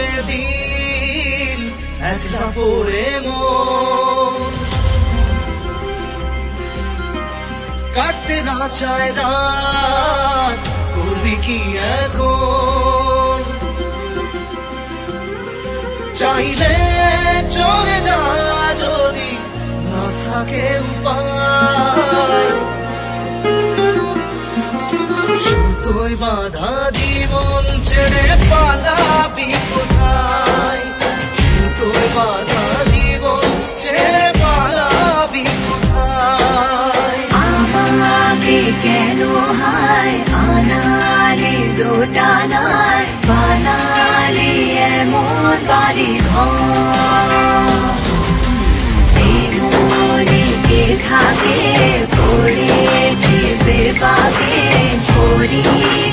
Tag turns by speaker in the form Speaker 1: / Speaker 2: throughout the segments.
Speaker 1: চলে দিন একলা পড়ে মন কাটতে না চায় রাত করবি কি এখন চাইলে চলে যা যদি না থাকে উপায় সুতোয় বাঁধা জীবন ছেড়ে পালাবি কোথায় সুতোয় বাঁধা জীবন ছেড়ে পালাবি কোথায়
Speaker 2: আমাকে কেন হায় আনালি দোটানায় বানালি এমন বাড়ি ঘর মনে থাকে পড়েছি বেবাকে করি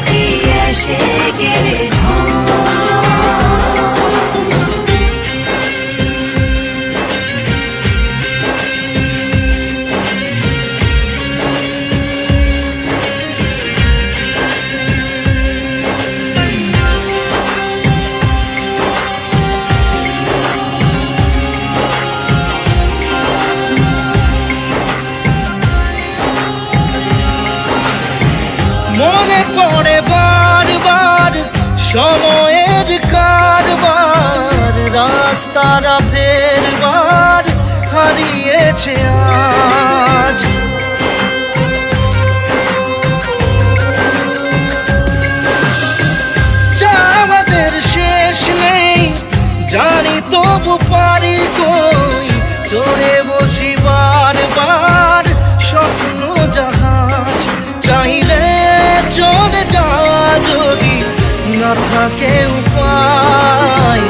Speaker 2: কি এসে গেলে
Speaker 1: মনে পড়ে বারবার সময়ের কারবার রাস্তাটা ফেরবার হারিয়েছে আজ আমাদের শেষ নেই জানি তবু পারি কই চড়ে বসি বারবার স্বপ্ন জাহাজ চাইলে চলে যা যদি না থাকে উপায়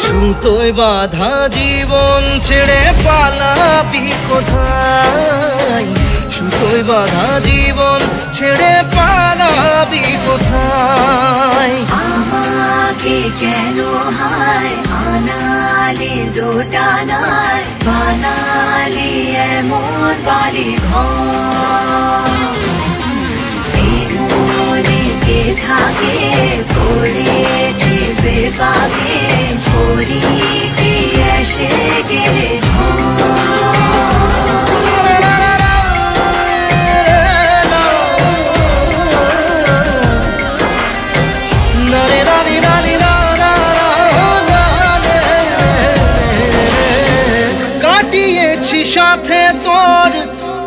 Speaker 1: সুতোয় বাঁধা জীবন ছেড়ে পালাবি কোথায় সুতোয় বাঁধা জীবন ছেড়ে পালাবি কোথায়
Speaker 2: আমাকে কেন হায় আনালি দোটানায় বানালি এমন বাড়ি ঘর মনে থাকে পড়েছি বেবাকে করি কি এসে গেলে
Speaker 1: সাথে তোর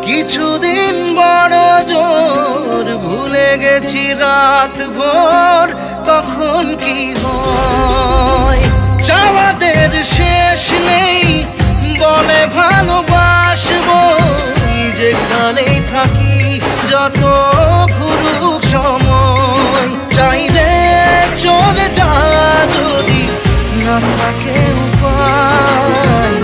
Speaker 1: কিছুদিন বড় জোর ভুলে গেছি রাত ভোর তখন কি হয় চাওয়াদের শেষ নেই বলে ভালোবাসবো যেখানেই থাকি যত ঘুরুক সময় চাইলে চলে যা যদি না থাকে উপায়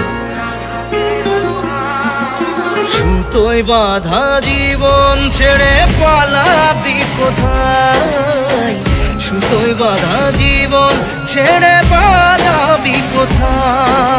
Speaker 1: সুতোয় বাঁধা জীবন ছেড়ে পালাবি কোথায় সুতোয় বাঁধা জীবন ছেড়ে পালাবি কোথায়